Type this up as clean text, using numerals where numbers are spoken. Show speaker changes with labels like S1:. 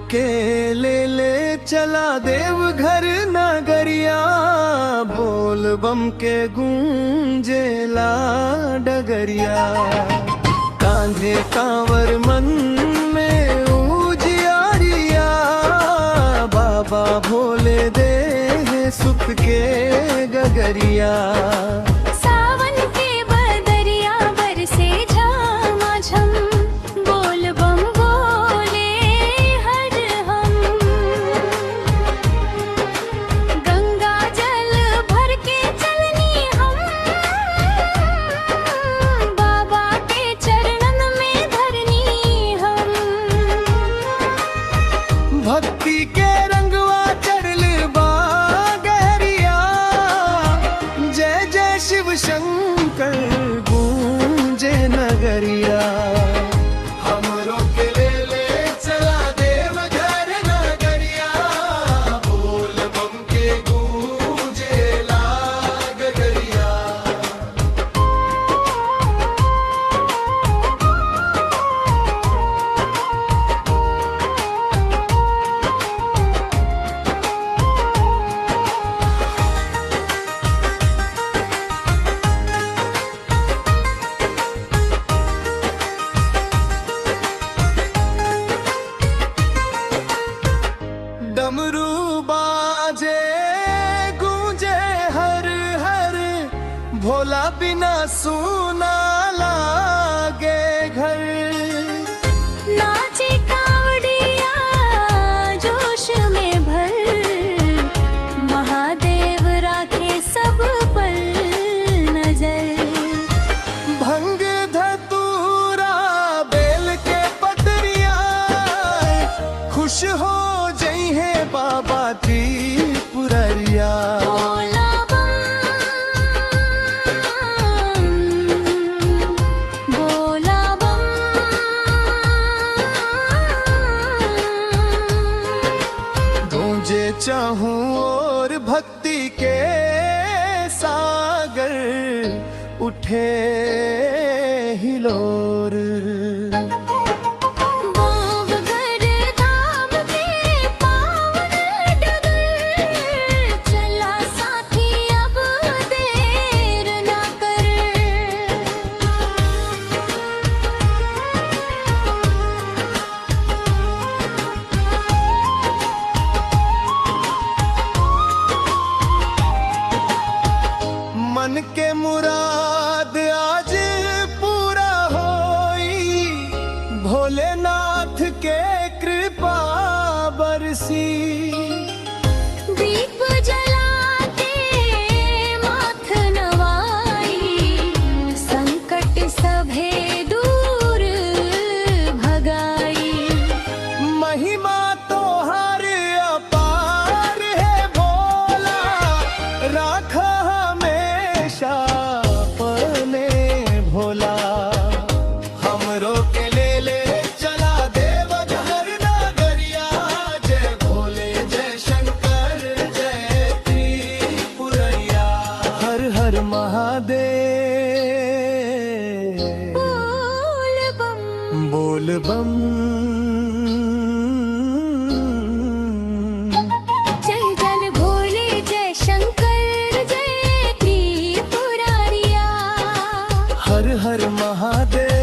S1: के ले चला देवघर नगरिया, बोल बम के गूंजेला डगरिया। कांधे कांवर मन में उजियारिया, बाबा भोले दे सुख के गगरिया। भक्ति के रंगवा चढ़ल बा गहरिया, जय जय शिव शंकर गूंजे नगरिया। हमरो के ले चला देवघर नगरिया, बोल बम के गूंजेला गगरिया। डमरू बाजे गूंजे हर हर, भोला बिना सुना लागे घर।
S2: नाचे कावड़िया जोश में भर, महादेव राखे सब पर नजर।
S1: भंग धतूरा बेल के पतरिया, खुश हो है बाबा त्रिपुररिया।
S2: भोला बम, भोला बम,
S1: गूंजे चाहूं और भक्ति के सागर, उठे हिलोर। मन के मुराद आज पूरा होई, भोलेनाथ के कृपा बरसी।
S2: दीप जला के माथ नवाई, संकट सभे दूर भगाई।
S1: महिमा तो हर अपार है भोला, राखा अपने भोला। हमरो के ले चला देवघर नगरिया, जय भोले जय शंकर जय त्रिपुररिया। हर हर महादेव,
S2: बोल बम,
S1: बोल बम।
S2: जय जल भोले जय शंकर जय त्रिपुररिया।
S1: हर हर महादेव।